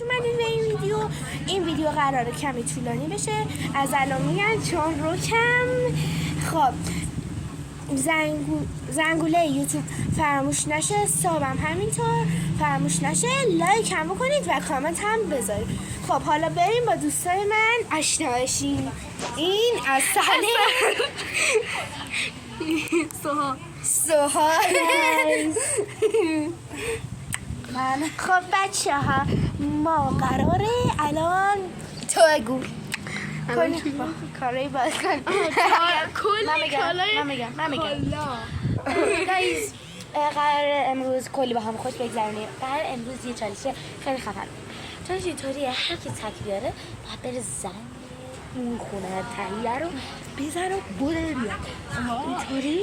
اومدین به این ویدیو قراره کمی طولانی بشه از الان میگن چون روکم. خب زنگوله یوتیوب فراموش نشه، سابم همینطور فراموش نشه، لایک هم بکنید و کامنت هم بذارید. خب حالا بریم با دوستای من آشنا بشیم. این از صحنه سوها من. خب بچه ها ما قراره الان تو اگو کاری باز کن. من میگم گایز قرار امروز کلی با هم خوش بگذرونیم. قرار امروز یه چالش خیلی خفن. چالش اینطوریه هر کی تک بیاره باید بره زنگ اون خونه تهیه رو بزن و بوده بیاد. اینطوری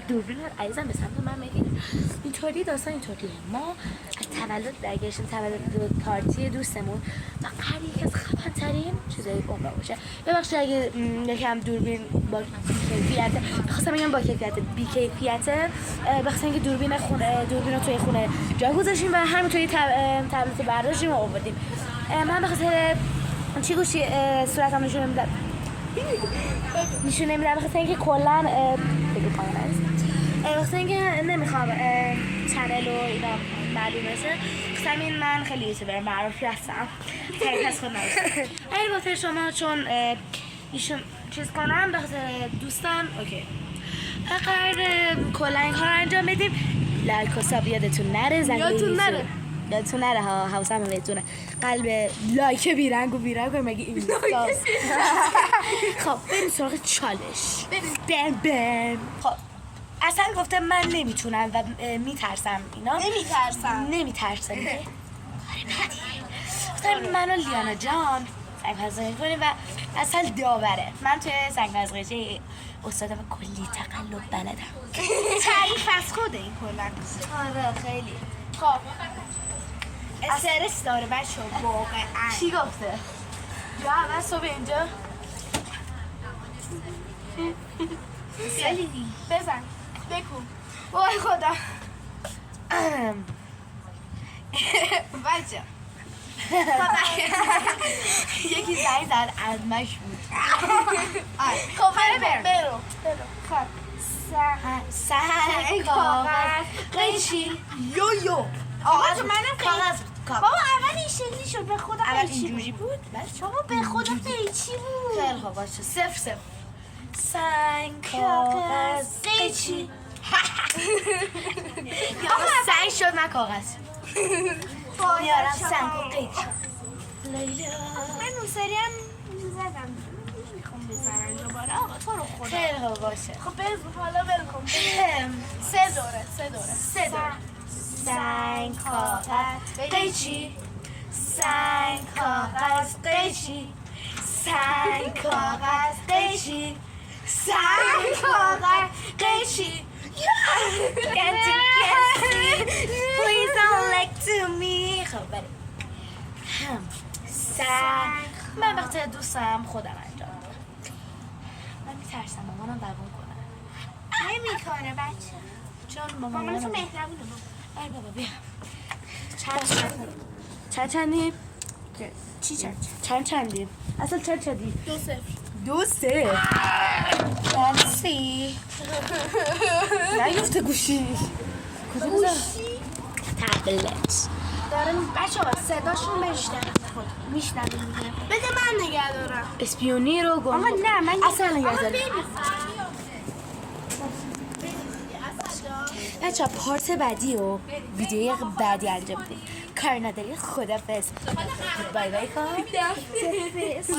دوربین رو عزیزم به سمت من میگید. اینطوری داستان اینطوریه. ما از تولد برگشتیم، تولد پارتی دوستمون و قراره یکی از خفن‌ترین چیزای عمر باشه. ببخشید اگه یکم دوربین با کیفیته، می‌خواستم بگم با کیفیت بی کیفیته، بخاطر اینکه دوربین رو توی خونه جا گذاشتیم و همینطوری تبلت برداشتیم و آوردیم. من به خاطر چی گوشی صورتم نشون نمیدم به خاطر اینکه کلا بگو پایین است، به خاطر اینکه نمیخوام چنل و اینا معلوم بشه. همین من خیلی یوتیوبر معروفی هستم، خیلی از خود نباشم. البته شما چون ایشون چیز کنم به خاطر دوستم اوکی قرار کلا این کار انجام بدیم. لایک و ساب یادتون نره، یادتون نره ها، حواسم بهتونه. قلب لایک بیرنگ مگه این دوست. خب بریم سراغ چالش. بم خب اصلا گفته من نمیتونم و میترسم اینا. نمیترسم آره بدیه. من و لیانا جان سنگ‌پزی کنیم و اصلا داوره. من توی سنگ‌پزی استادم و کلی تقلب بلدم. تعریف از خوده این کلا. آره خیلی. خب استرس داره بچه واقعا. چی گفته؟ یا اول صبح اینجا بزن بکن. وای خدا بچه یکی زنگ زد ازمش بود. خب برو. خب سنگ کاغذ قیچی یو آقا تو منم کاغذ. بابا اول این شکلی شد، به خدا قیچی اینجوری بود. بابا به خدا قیچی بود. خیلی خوب باشه. 0 سنگ کاغذ قیچی. آقا سنگ شد نه کاغذ. میارم سنگ و قیچی. لیلا من اون سری هم زدم میخوام بزنم دوباره. آقا تو رو خدا خیلی خوب باشه. خب بزن حالا برکن. 3 دوره. سنگ کاغذ قیچی، سنگ کاغذ قیچی، سنگ کاغذ قیچی، سنگ کاغذ قیچی. Can't you guess me? Please don't like to me. خب بریم. من وقتی دوستم خودم انجام میدم. من میترسم مامانم دوام کنه. نمیکنه بچه. چون مامانم تو مهربونه. ای بابا بیا. چندی؟ چندی؟ اصلا چندی؟ 2-0. فانسی. نیفته گوشی. تبلت. دارم بچه‌ها صداشون میشنویم دیگه. بده من نگه دارم. اسپیونی رو گم. آقا نه من اصلا نگه دارم. بچه پارت بعدی و ویدیوی بعدی انجام بدیم. کار نداری خدافظ. بای بای کن. خدافظ.